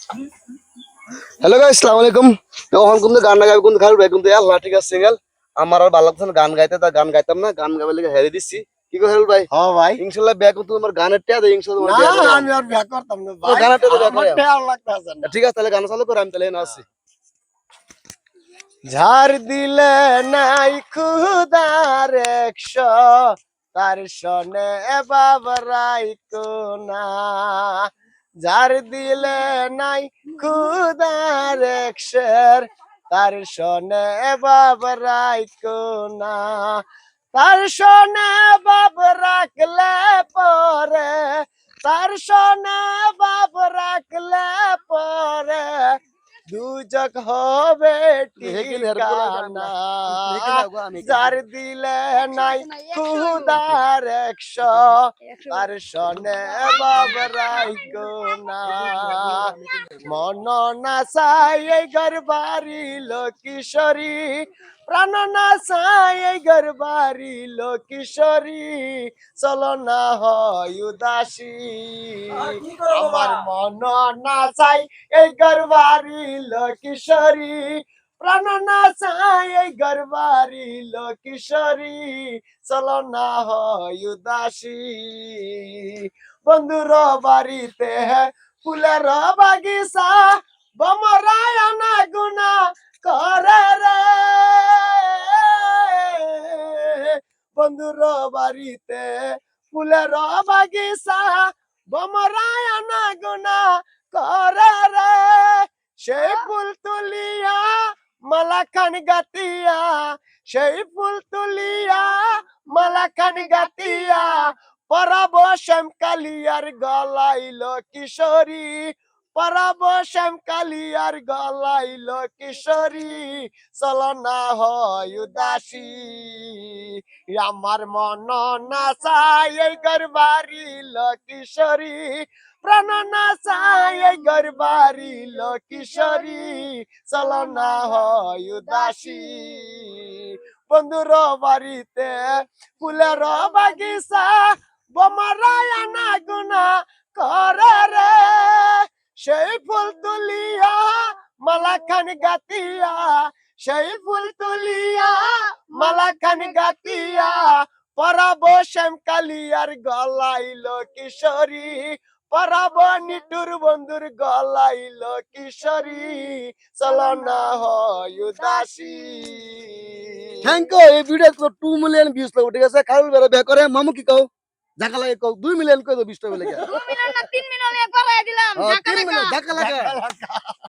Hello guys, আসসালামু আলাইকুম। এখন কিন্তু গান না গাইবে কিন্তু খাইবে কিন্তু আল্লাহ ঠিক আছে সিঙ্গেল। আমার আর ভালো লাগছে না গান গাইতে, তা গান গাইতাম না, গান গাইবার লিগে হেরে দিচ্ছি। কি কই হেরুল ভাই? হ্যাঁ ভাই। ইনশাআল্লাহ ব্যাক কিন্তু তোমার গানের টিয়া দেই, ইনশাআল্লাহ তোমার না বিয়া করাম। আমি আর বিয়া করতাম না তোমার ভাই, গানের টিয়া বিয়া আমার করাম। টেয়ার লাগতেছে না। ঠিক আছে তাহলে গান চালু করে আমি তাহলে না আছি। ঝাড় দিলে নাই খুদার 100, তার সনে বাবরাই কোনা। ঝাড় দিলে নাই খুদার 100, তার সনে বাবরাই কোনা। তার সনে বাব রাখলে পরে, তার সনে বাব রাখলে পরে দুজক হবে ঠিকানা। যার দিলে নাই খুদার 100, তার সনে বাবরাই কোনা। মন না চাই এই ঘর বাড়ি কিশোরী, প্রাণ না চাই এই ঘর বাড়ি কিশোরী, চলো না হয় উদাসী। আমার মন না চাই এই ঘর বাড়ি কিশোরী, প্রাণ না চাই এই ঘর বাড়ি কিশোরী, চলো না হয় উদাসী। বন্ধুর বাড়িতে ফুলের বাগিচা, বমরায় না গুনা করে রে। বন্ধুর বাড়িতে ফুলের বাগিচা, বমরায় না গুনা করে রে। সেই ফুল তুলিয়া মালা খান গাতিয়া, সেই ফুল তুলিয়া মালা খান গাতিয়া, পরাব শ্যামকালিয়ার গলাইল কিশোরী, পরাব শ্যামকালিয়ার গলাইল কিশোরী, চলো না হয় উদাসী। আমার মন না চাই এই ঘর বাড়িল কিশোরী, প্রাণ না চাই এই ঘর বাড়িল কিশোরী, চলো না হয় উদাসী। বন্ধুর বাড়িতে ফুলের বাগিচা, বমরায় না গুনা করে রে। সেই ফুল তুলিয়া মালা খান গাতিয়া, সেই ফুল তুলিয়া মালা খান গাতিয়া, পরাব শ্যামকালিয়ার গলাইল কিশোরী, পরাব নিটুর বন্ধুর গলাইল কিশোরী, চলো না হয় উদাসী। Thank you. এই ভিডিও তো 2 মিলিয়ন ভিউজ লাগবে ঠিক আছে। খাইরুল ভাই বিয়া করে মামু কি কও? ঢাকা লাগে কও 2 মিলিয়ন কই দাও 20 টাকা লাগে। 2 মিলিয়ন না 3 মিলিয়ন করাই দিলাম। 3 মিলিয়ন ঢাকা লাগে।